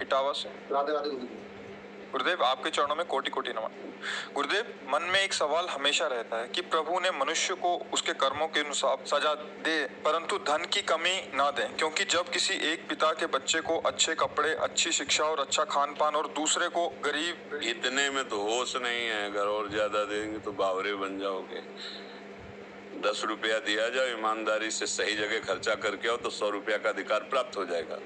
इटावा से। राधे राधे गुरुदेव, आपके चरणों में कोटि कोटि नमन। गुरुदेव, मन में एक सवाल हमेशा रहता है कि प्रभु ने मनुष्य को उसके कर्मों के अनुसार सजा दे, परंतु धन की कमी ना दें, क्योंकि जब किसी एक पिता के बच्चे को अच्छे कपड़े, अच्छी शिक्षा और अच्छा खान पान और दूसरे को गरीब, इतने में तो होश नहीं है, अगर और ज्यादा देंगे तो बावरे बन जाओगे। 10 रुपया दिया जाए, ईमानदारी से सही जगह खर्चा करके आओ तो 100 रुपया का अधिकार प्राप्त हो जाएगा,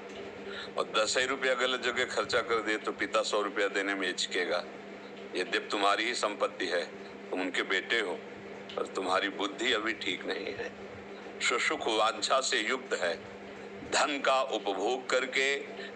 और 10 ही रुपया गलत जगह खर्चा कर दे तो पिता 100 रुपया देने में हिचकेगा। यद्यप तुम्हारी ही संपत्ति है, तुम उनके बेटे हो, पर तुम्हारी बुद्धि अभी ठीक नहीं है, सुसुख वांछा से युक्त है। धन का उपभोग करके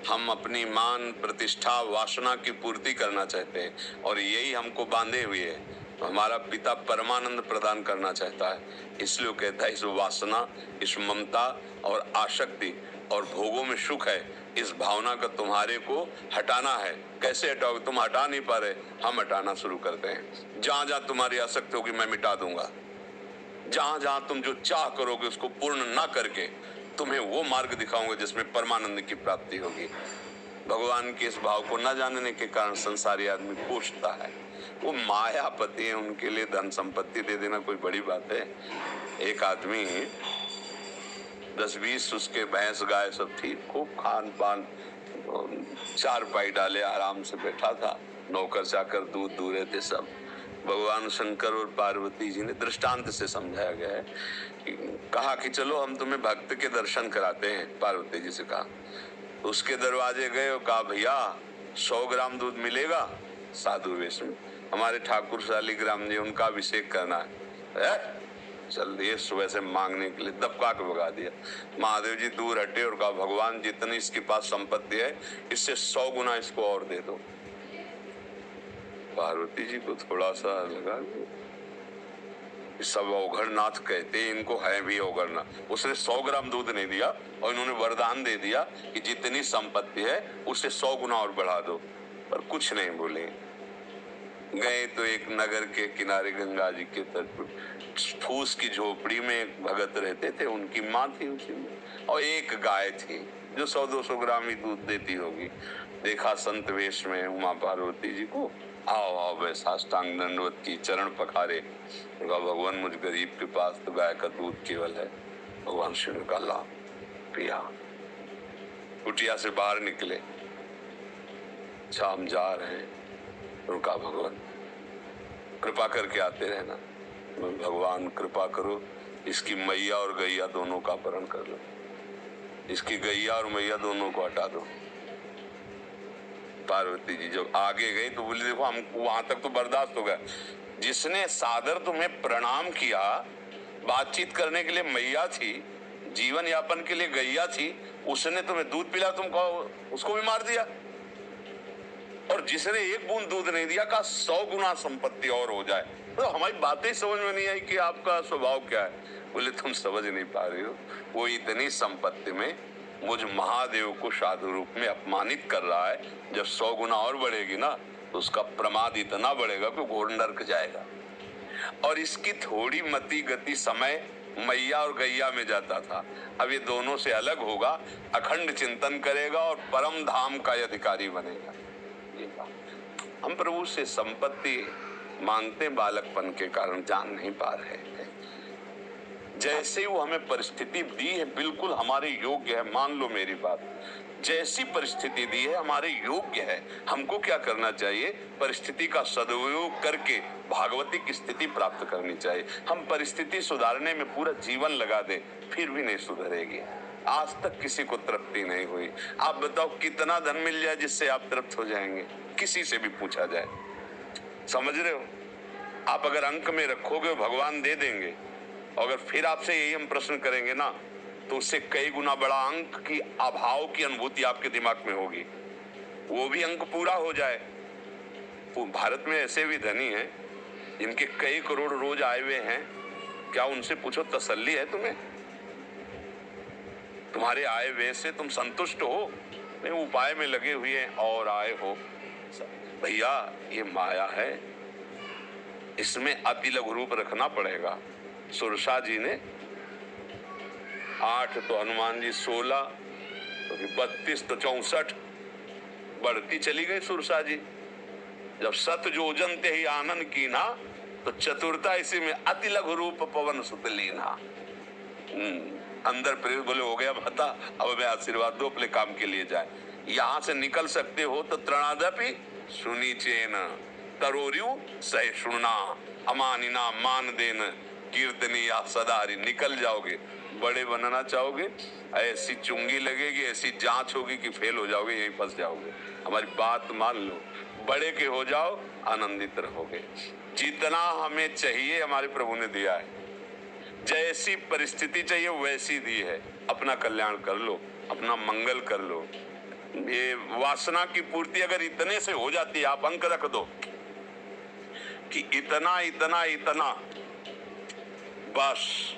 हम अपनी मान, प्रतिष्ठा, वासना की पूर्ति करना चाहते हैं, और यही हमको बांधे हुए है। हमारा पिता परमानंद प्रदान करना चाहता है, इसलिए वो कहता है इस वासना, इस ममता और आसक्ति और भोगों में सुख है, इस भावना का तुम्हारे को हटाना है। कैसे हटाओगे? तुम हटा नहीं पा रहे, हम हटाना शुरू करते हैं। जहां जहां तुम्हारी आसक्ति होगी मैं मिटा दूंगा। जहां जहां तुम जो चाह करोगे उसको पूर्ण ना करके तुम्हें वो मार्ग दिखाऊंगा जिसमें परमानंद की प्राप्ति होगी। भगवान के इस भाव को न जानने के कारण संसारी आदमी पूछता है, वो मायापति है, उनके लिए धन संपत्ति दे देना कोई बड़ी बात है। एक आदमी 10-20 उसके भैंस गाय सब थी, खूब खान पान, 4 पाई डाले आराम से बैठा था, नौकर चाकर दूध दूरे थे सब। भगवान शंकर और पार्वती जी ने दृष्टांत से समझाया गया है, कहा कि चलो हम तुम्हें भक्त के दर्शन कराते हैं। पार्वती जी से कहा, उसके दरवाजे गए और कहा भैया 100 ग्राम दूध मिलेगा? साधु वेश में, हमारे ठाकुर शालिग्राम जी, उनका अभिषेक करना है। चल दिए सुबह से मांगने के लिए, दबका के भगा दिया। महादेव जी दूर हटे और कहा भगवान जितनी इसके पास संपत्ति है इससे 100 गुना इसको और दे दो। पार्वती जी को थोड़ा सा लगा, सब औघड़नाथ कहते, इनको है भी औघड़नाथ। उसने 100 ग्राम दूध नहीं दिया और इन्होंने वरदान दे दिया कि जितनी संपत्ति है उससे 100 गुना और बढ़ा दो, पर कुछ नहीं बोले। गए तो एक नगर के किनारे गंगा जी के तट पर फूस की झोपड़ी में एक भगत रहते थे, उनकी माँ थी उसी में, और एक गाय थी जो 100-200 ग्राम ही दूध देती होगी। देखा संत वेश में उमा पार्वती जी को, आओ आओ वे साष्टांग दंडवत की, चरण पखारे। कहा भगवान मुझ गरीब के पास तो गाय का दूध केवल है। भगवान शिव ने कहा ला पिया। कुटिया से बाहर निकले, शाम जा रहे हैं, उनका भगवान कृपा करके आते रहना। भगवान कृपा करो, इसकी मैया और गैया दोनों का अपहरण कर लो, इसकी गैया और मैया दोनों को हटा दो। पार्वती जी जब आगे गई तो बोली देखो हम वहां तक तो बर्दाश्त हो गया, जिसने सादर तुम्हें प्रणाम किया, बातचीत करने के लिए मैया थी, जीवन यापन के लिए गैया थी, उसने तुम्हें दूध पिला, तुम कहो उसको भी मार दिया। और जिसने एक बूंद दूध नहीं दिया का 100 गुना संपत्ति और हो जाए। तो हमारी बातें समझ में नहीं आई कि आपका स्वभाव क्या है। बोले तुम समझ नहीं पा रहे हो, वो इतनी संपत्ति में मुझ महादेव को साधु रूप में अपमानित कर रहा है। जब 100 गुना और बढ़ेगी ना तो उसका प्रमाद इतना बढ़ेगा कि घोर नरक जाएगा। और इसकी थोड़ी मति गति समय मैया और गैया में जाता था, अब ये दोनों से अलग होगा, अखंड चिंतन करेगा और परम धाम का अधिकारी बनेगा। हम प्रभु से संपत्ति मांगते बालकपन के कारण जान नहीं पा रहे हैं। जैसे वो हमें परिस्थिति दी है बिल्कुल हमारे योग्य है, मान लो मेरी बात, जैसी परिस्थिति दी है हमारे योग्य है। हमको क्या करना चाहिए? परिस्थिति का सदुपयोग करके भागवती की स्थिति प्राप्त करनी चाहिए। हम परिस्थिति सुधारने में पूरा जीवन लगा दें फिर भी नहीं सुधरेगी। आज तक किसी को तृप्ति नहीं हुई। आप बताओ कितना धन मिल जाए जिससे आप तृप्त हो जाएंगे? किसी से भी पूछा जाए, समझ रहे हो? आप अगर अंक में रखोगे भगवान दे देंगे, अगर फिर आपसे यही हम प्रश्न करेंगे ना तो उससे कई गुना बड़ा अंक की अभाव की अनुभूति आपके दिमाग में होगी, वो भी अंक पूरा हो जाए। तो भारत में ऐसे भी धनी हैं जिनके कई करोड़ रोज आए हुए हैं, क्या उनसे पूछो तसल्ली है तुम्हें? तुम्हारे आए हुए से तुम संतुष्ट हो? नहीं, उपाय में लगे हुए हैं और आए हो। भैया ये माया है, इसमें अति लघु रूप रखना पड़ेगा। सुरसा जी ने 8 तो हनुमान जी 16 तो 32 तो 64, बढ़ती चली गई सुरसा जी। जब सत जोजन ते ही आनंद की ना, तो चतुरता इसी में अति लघु रूप पवन सुत लीना। अंदर प्रेम बोले हो गया बता, अब मैं आशीर्वाद दो, अपने काम के लिए जाए। यहाँ से निकल सकते हो तो त्रणादपि सुनी चेन, तरोरियु सहिष्णुना, अमानिना मान देन, कीर्तनी या सदारी। निकल जाओगे, बड़े बनना चाहोगे, ऐसी चुंगी लगेगी, ऐसी जांच होगी कि फेल हो जाओगे, यहीं फंस जाओगे। हमारी बात मान लो, बड़े के हो जाओ, आनंदित रहोगे। जितना हमें चाहिए हमारे प्रभु ने दिया है, जैसी परिस्थिति चाहिए वैसी दी है। अपना कल्याण कर लो, अपना मंगल कर लो। ये वासना की पूर्ति अगर इतने से हो जाती है, आप अंक रख दो कि इतना इतना इतना, बस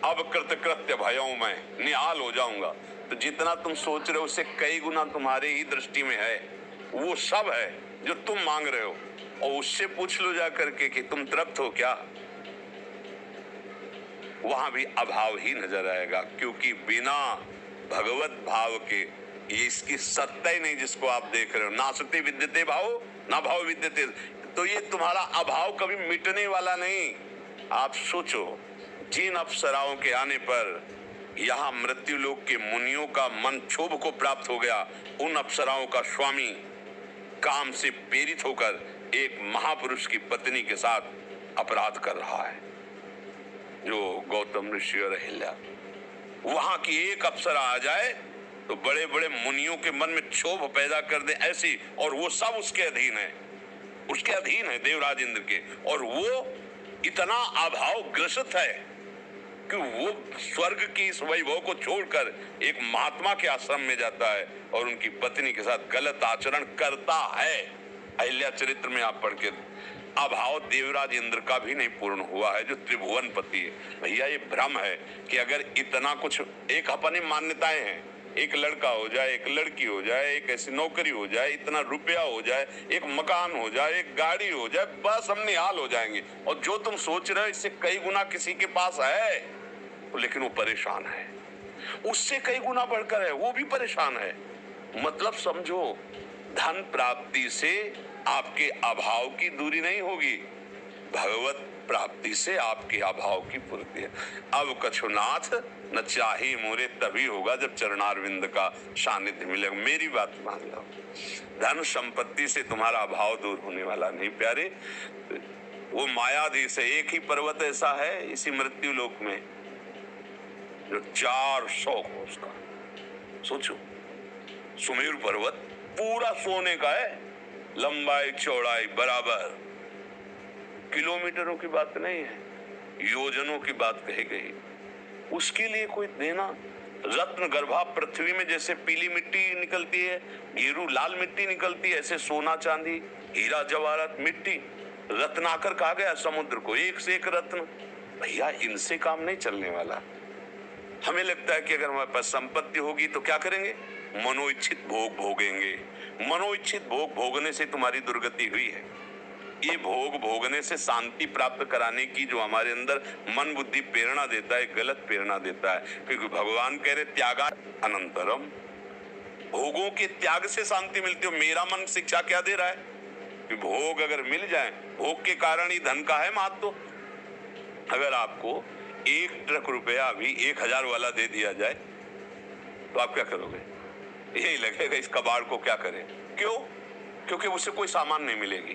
अब कृतकृत्य भयों मैं निहाल हो जाऊंगा, तो जितना तुम सोच रहे हो उससे कई गुना तुम्हारे ही दृष्टि में है, वो सब है जो तुम मांग रहे हो। और उससे पूछ लो जा करके कि तुम तृप्त हो क्या, वहां भी अभाव ही नजर आएगा। क्योंकि बिना भगवत भाव के ये इसकी सत्ता ही नहीं जिसको आप देख रहे हो। नासते विद्यते भाव ना भाव विद्यते, तो ये तुम्हारा अभाव कभी मिटने वाला नहीं। आप सोचो, जिन अप्सराओं के आने पर यहाँ मृत्यु लोक के मुनियों का मन क्षोभ को प्राप्त हो गया, उन अप्सराओं का स्वामी काम से प्रेरित होकर एक महापुरुष की पत्नी के साथ अपराध कर रहा है, जो गौतम ऋषि और अहिल्या। वहां की एक अप्सरा आ जाए तो बड़े बड़े मुनियों के मन में क्षोभ पैदा कर दे ऐसी, और वो सब उसके अधीन है, उसके अधीन है देवराज इंद्र के। और वो इतना अभाव ग्रसित है कि वो स्वर्ग की इस वैभव को छोड़कर एक महात्मा के आश्रम में जाता है और उनकी पत्नी के साथ गलत आचरण करता है। अहिल्या चरित्र में आप पढ़ के, अभाव देवराज इंद्र का भी नहीं पूर्ण हुआ है जो त्रिभुवन पति है। भैया ये भ्रम है कि अगर इतना कुछ, एक अपनी मान्यताएं हैं, एक लड़का हो जाए, एक लड़की हो जाए, एक ऐसी नौकरी हो जाए, इतना रुपया हो जाए, एक मकान हो जाए, एक गाड़ी हो जाए, बस हम निहाल हो जाएंगे। और जो तुम सोच रहे हो इससे कई गुना किसी के पास है, लेकिन वो परेशान है, उससे कई गुना बढ़कर है, वो भी परेशान है। मतलब समझो, धन प्राप्ति से आपके अभाव की दूरी नहीं होगी, भगवत प्राप्ति से आपके अभाव की पूर्ति है। अब कछुनाथ न चाहे मोरे तभी होगा जब चरणारविंद का सानिध्य मिलेगा। मेरी बात मान लो, धन संपत्ति से तुम्हारा अभाव दूर होने वाला नहीं प्यारे। वो मायाधीश है, एक ही पर्वत ऐसा है इसी मृत्यु लोक में जो 400 कोस का, सोचो, सुमेरु पर्वत पूरा सोने का है, लंबाई चौड़ाई बराबर, किलोमीटरों की बात नहीं है, योजनों की बात कही गई। उसके लिए कोई देना, रत्न गर्भा पृथ्वी में जैसे पीली मिट्टी निकलती है, गेरू लाल मिट्टी निकलती है, ऐसे सोना चांदी हीरा जवाहरात मिट्टी, रत्नाकर कहा गया समुद्र को, एक से एक रत्न। भैया इनसे काम नहीं चलने वाला। हमें लगता है कि अगर हमारे पास संपत्ति होगी तो क्या करेंगे, मनोइच्छित भोग भोगेंगे। मनोइच्छित भोग भोगने से तुम्हारी दुर्गति हुई है। ये भोग भोगने से शांति प्राप्त कराने की जो हमारे अंदर मन बुद्धि प्रेरणा देता है, गलत प्रेरणा देता है। क्योंकि भगवान कह रहे त्यागा अनंतरम, भोगों के त्याग से शांति मिलती हो। मेरा मन शिक्षा क्या दे रहा है कि भोग अगर मिल जाए, भोग के कारण ही धन का है महत्व। अगर आपको 1 ट्रक रुपया भी 1000 वाला दे दिया जाए तो आप क्या करोगे? यही लगेगा इस कबाड़ को क्या करें। क्यों? क्योंकि उससे कोई सामान नहीं मिलेगी,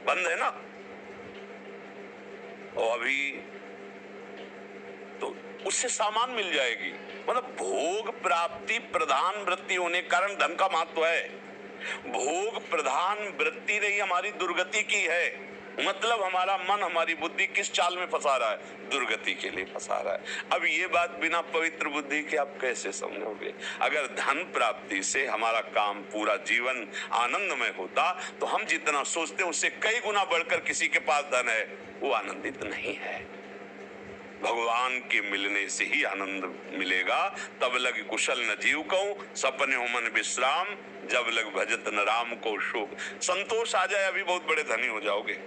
बंद है ना। और अभी तो उससे सामान मिल जाएगी। मतलब भोग प्राप्ति प्रधान वृत्ति होने के कारण धन का महत्व है। भोग प्रधान वृत्ति नहीं हमारी दुर्गति की है। मतलब हमारा मन हमारी बुद्धि किस चाल में फंसा रहा है? दुर्गति के लिए फंसा रहा है। अब ये बात बिना पवित्र बुद्धि के आप कैसे समझोगे? अगर धन प्राप्ति से हमारा काम पूरा जीवन आनंदमय होता तो हम जितना सोचते हैं उससे कई गुना बढ़कर किसी के पास धन है वो आनंदित नहीं है। भगवान के मिलने से ही आनंद मिलेगा। तब लग कुशल न जीव को, सपने हो मन विश्राम, जब लग भजत न राम को शोक। संतोष आ जाए अभी बहुत बड़े धनी हो जाओगे।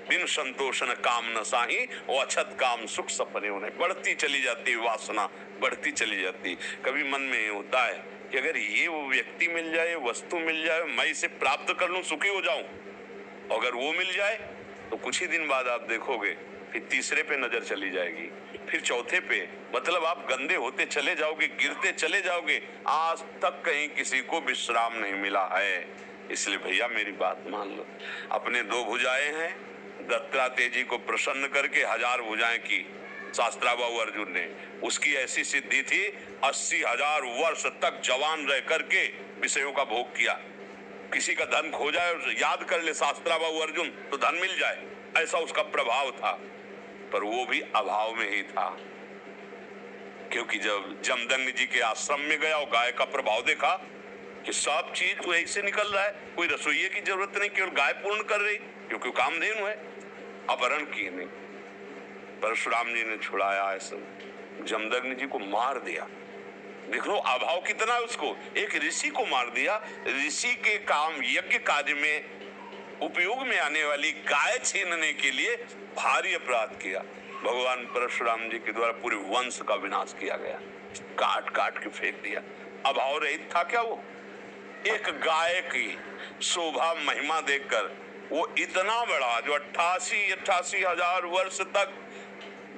बिन संतोष न काम न साही, और अछत काम सुख सपने होने। बढ़ती चली जाती वासना, बढ़ती चली जाती। कभी मन में होता है कि अगर ये वो व्यक्ति मिल जाए, वस्तु मिल जाए, मैं इसे प्राप्त कर लूं, सुखी हो जाऊं। अगर वो मिल जाए तो कुछ ही दिन बाद आप देखोगे फिर तीसरे पे नजर चली जाएगी, फिर चौथे पे, मतलब आप गंदे होते चले जाओगे, गिरते चले जाओगे। आज तक कहीं किसी को विश्राम नहीं मिला है। इसलिए भैया मेरी बात मान लो। अपने 2 भुजाएं हैं, दत्तात्रेय जी को प्रसन्न करके 1000 भुजाएं की शास्त्राबाहु अर्जुन ने। उसकी ऐसी सिद्धि थी, 80,000 वर्ष तक जवान रह करके विषयों का भोग किया। किसी का धन खो जाए और याद कर ले शास्त्राबाहु अर्जुन तो धन मिल जाए, ऐसा उसका प्रभाव था। पर वो भी अभाव में ही था, क्योंकि जब जमदग्नि जी के आश्रम में गया और गाय का प्रभाव देखा कि सब चीज तो ऐसे निकल रहा है, कोई रसोइये की जरूरत नहीं, केवल गाय पूर्ण कर रही, क्योंकि कामधेनु है, अपहरण किए नहीं। परशुराम जी ने छुड़ाया, ऐसा जमदग्नि जी को मार दिया। देख लो अभाव कितना है उसको, एक ऋषि को मार दिया। ऋषि के काम यज्ञ कार्य में उपयोग में आने वाली गाय छीनने के लिए भारी अपराध किया। भगवान परशुराम जी के द्वारा पूरे वंश का विनाश किया गया, काट काट के फेंक दिया। अभाव रहित था क्या वो? एक गाय की शोभा महिमा देखकर वो इतना बड़ा, जो 88 हजार वर्ष तक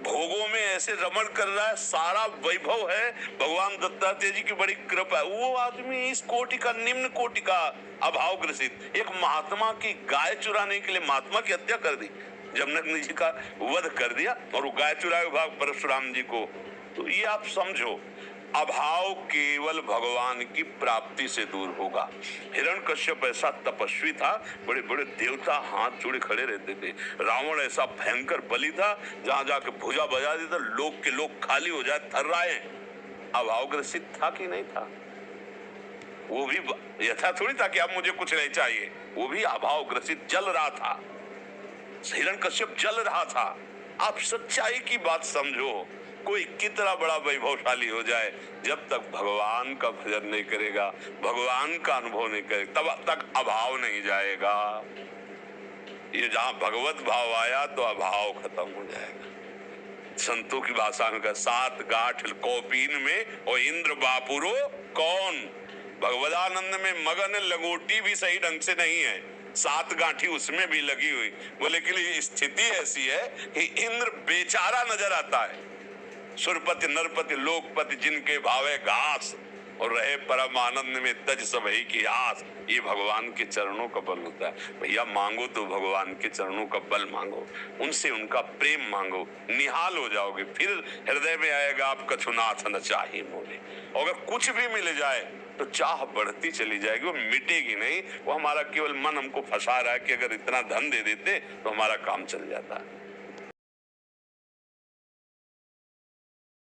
भोगों में ऐसे रमण कर रहा है, सारा वैभव है, भगवान दत्तात्रेय जी की बड़ी कृपा है, वो आदमी इस कोटि का, निम्न कोटि का अभाव ग्रसित एक महात्मा की गाय चुराने के लिए महात्मा की हत्या कर दी, जमदग्नि जी का वध कर दिया और वो गाय चुराए भाग परशुराम जी को। तो ये आप समझो, अभाव केवल भगवान की प्राप्ति से दूर होगा। हिरण्यकश्यप ऐसा तपस्वी था, बड़े बड़े देवता हाथ जोड़े खड़े रहते थे। रावण ऐसा भयंकर बलि था, जहां जाके भुजा बजा देता, लोग के लोग खाली हो जाए, थर्राए। अभाव ग्रसित था कि नहीं था? वो भी यथा थोड़ी था कि अब मुझे कुछ नहीं चाहिए, वो भी अभाव ग्रसित जल रहा था। हिरण्यकश्यप जल रहा था। आप सच्चाई की बात समझो, कोई कितना बड़ा वैभवशाली हो जाए, जब तक भगवान का भजन नहीं करेगा, भगवान का अनुभव नहीं करेगा, तब तक अभाव नहीं जाएगा। ये जहां भगवत भाव आया तो अभाव खत्म हो जाएगा। संतों की भाषा में कहा, 7 गांठ कौपीन में और इंद्र बापुरो कौन। भगवदानंद में मगन लंगोटी भी सही ढंग से नहीं है, 7 गांठी उसमें भी लगी हुई। बोले कि स्थिति ऐसी है कि इंद्र बेचारा नजर आता है। सुरपति नरपति लोकपति जिनके भावे घास, और रहे परम आनंद में तज सबही की आस। ये भगवान के चरणों का बल होता है। भैया मांगो तो भगवान के चरणों का बल मांगो, उनसे उनका प्रेम मांगो, निहाल हो जाओगे। फिर हृदय में आएगा आप कछुनाथ न चाहे मोले। अगर कुछ भी मिल जाए तो चाह बढ़ती चली जाएगी, वो मिटेगी नहीं। वो हमारा केवल मन हमको फंसा रहा है कि अगर इतना धन दे देते तो हमारा काम चल जाता है।